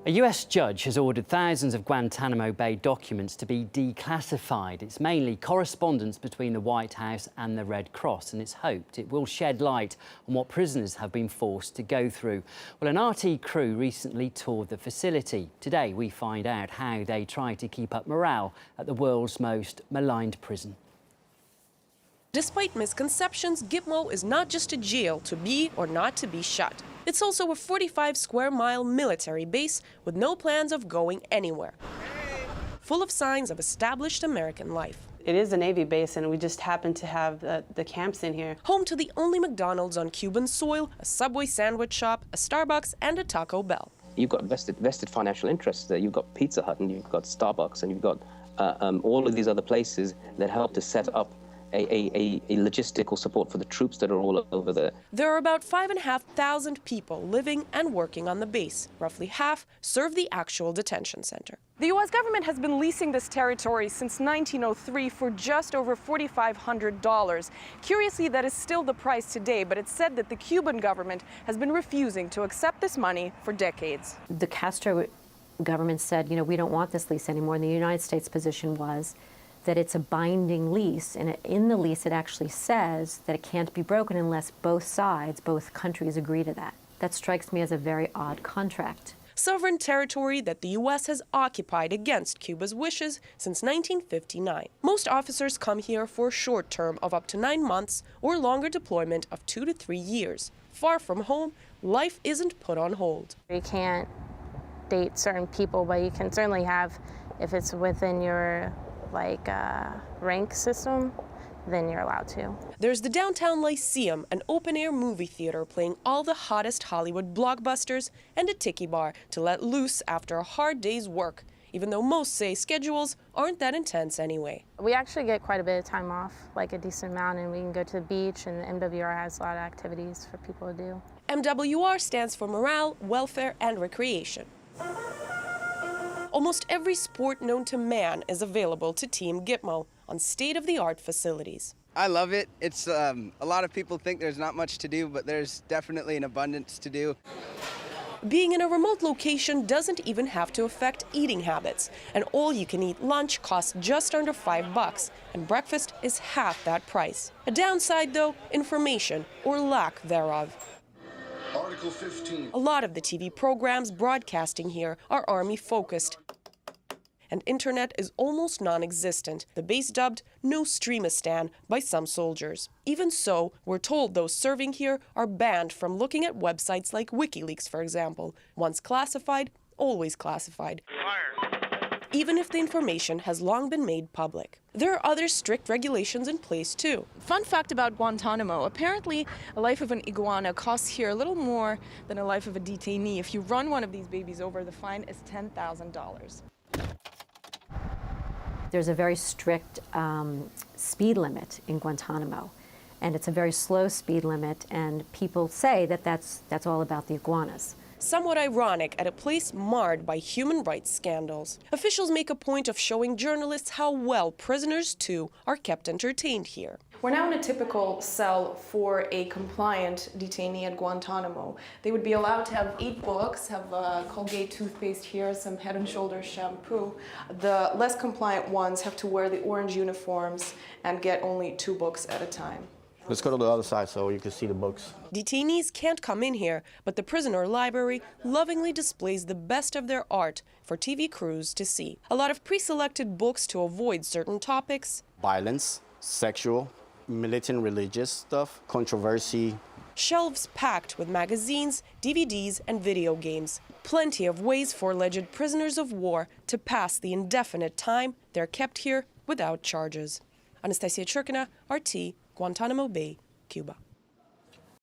A US judge has ordered thousands of Guantanamo Bay documents to be declassified. It's mainly correspondence between the White House and the Red Cross, and it's hoped it will shed light on what prisoners have been forced to go through. Well, an RT crew recently toured the facility. Today, we find out how they try to keep up morale at the world's most maligned prison. Despite misconceptions, Gitmo is not just a jail to be or not to be shut. It's also a 45-square-mile military base with no plans of going anywhere, full of signs of established American life. It is a Navy base, and we just happen to have the camps in here. Home to the only McDonald's on Cuban soil, a Subway sandwich shop, a Starbucks, and a Taco Bell. You've got vested financial interests there. You've got Pizza Hut, and you've got Starbucks, and you've got all of these other places that help to set up a logistical support for the troops that are all over there. There are about 5,500 people living and working on the base. Roughly half serve the actual detention center. The U.S. government has been leasing this territory since 1903 for just over $4,500. Curiously, that is still the price today, but it's said that the Cuban government has been refusing to accept this money for decades. The Castro government said, we don't want this lease anymore, and the United States position was that it's a binding lease, and in the lease it actually says that it can't be broken unless both sides, both countries agree to that. That strikes me as a very odd contract. Sovereign territory that the U.S. has occupied against Cuba's wishes since 1959. Most officers come here for a short term of up to 9 months or longer deployment of 2 to 3 years. Far from home, life isn't put on hold. You can't date certain people, but you can certainly have, if it's within your rank system, then you're allowed to. There's the Downtown Lyceum, an open-air movie theater playing all the hottest Hollywood blockbusters, and a tiki bar to let loose after a hard day's work, even though most say schedules aren't that intense anyway. We actually get quite a bit of time off, like a decent amount, and we can go to the beach, and the MWR has a lot of activities for people to do. MWR stands for Morale, Welfare, and Recreation. Almost every sport known to man is available to Team Gitmo on state-of-the-art facilities. I love it. It's a lot of people think there's not much to do, but there's definitely an abundance to do. Being in a remote location doesn't even have to affect eating habits. An all-you-can-eat lunch costs just under $5, and breakfast is half that price. A downside, though, information or lack thereof. Article 15. A lot of the TV programs broadcasting here are Army-focused, and internet is almost non-existent. The base dubbed "No Streamistan" by some soldiers. Even so, we're told those serving here are banned from looking at websites like WikiLeaks, for example. Once classified, always classified. Fire. Even if the information has long been made public. There are other strict regulations in place, too. Fun fact about Guantanamo, apparently a life of an iguana costs here a little more than a life of a detainee. If you run one of these babies over, the fine is $10,000. There's a very strict speed limit in Guantanamo, and it's a very slow speed limit, and people say that that's all about the iguanas. Somewhat ironic at a place marred by human rights scandals. Officials make a point of showing journalists how well prisoners, too, are kept entertained here. We're now in a typical cell for a compliant detainee at Guantanamo. They would be allowed to have 8 books, have Colgate toothpaste here, some Head & Shoulders shampoo. The less compliant ones have to wear the orange uniforms and get only 2 books at a time. Let's go to the other side so you can see the books. Detainees can't come in here, but the prisoner library lovingly displays the best of their art for TV crews to see. A lot of pre-selected books to avoid certain topics. Violence, sexual, militant religious stuff, controversy. Shelves packed with magazines, DVDs, and video games. Plenty of ways for alleged prisoners of war to pass the indefinite time they're kept here without charges. Anastasia Churkina, RT, Guantanamo Bay, Cuba.